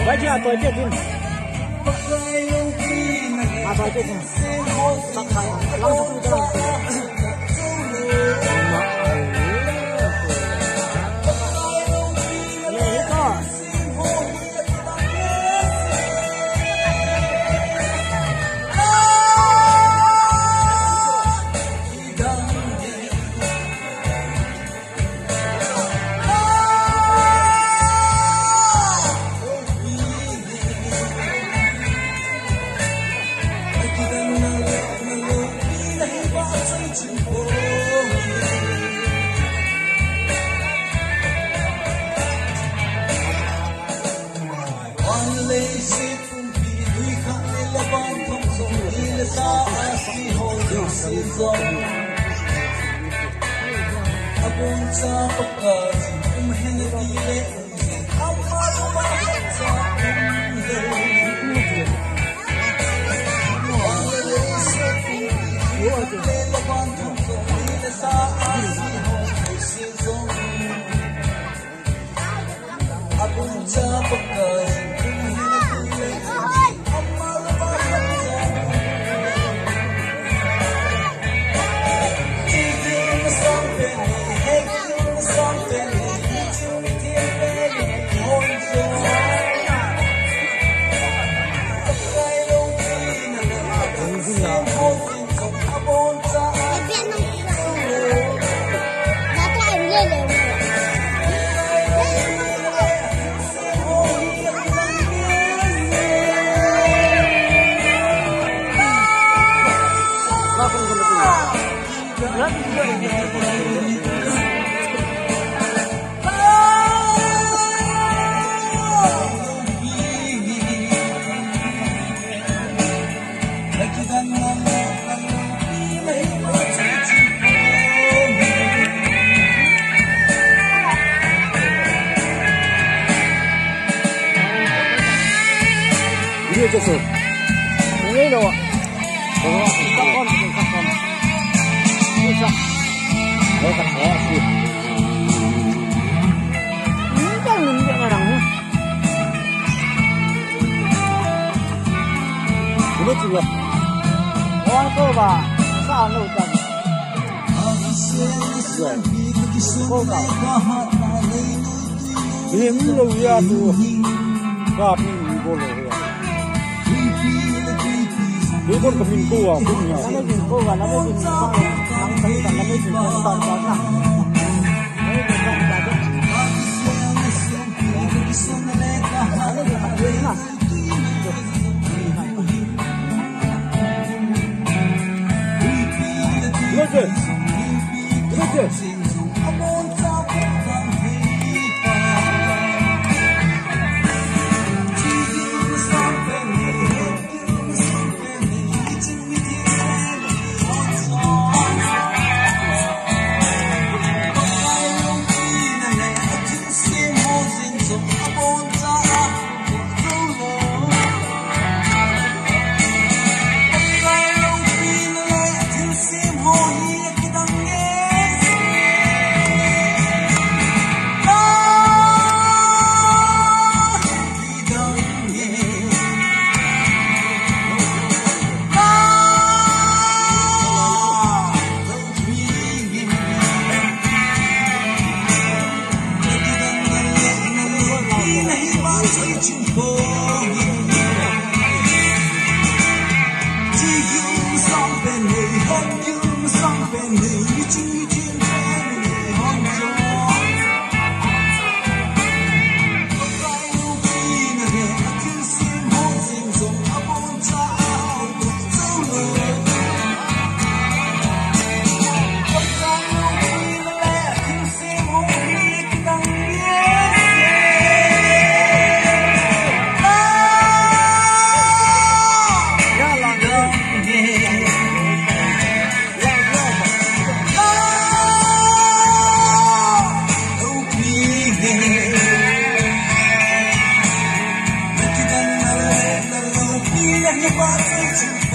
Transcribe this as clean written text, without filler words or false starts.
Vậy chứ tôi chết đi. À tôi chết đi. Tắt khai, lăng cho tôi cho. Ini tu, ini loh. Kalau các con, bisa. Đây các bé sih. Ini kan minyak orangnya. Ini juga. Orang tu bah, sah nu kan. Kau tahu. Ini loh ya tu. Kami boleh. Ini pun keminku ah punya. Nama keminku ah, nama keminku ah. Nama keminku, nama keminku tahun tahun. Lihat, lihat. You're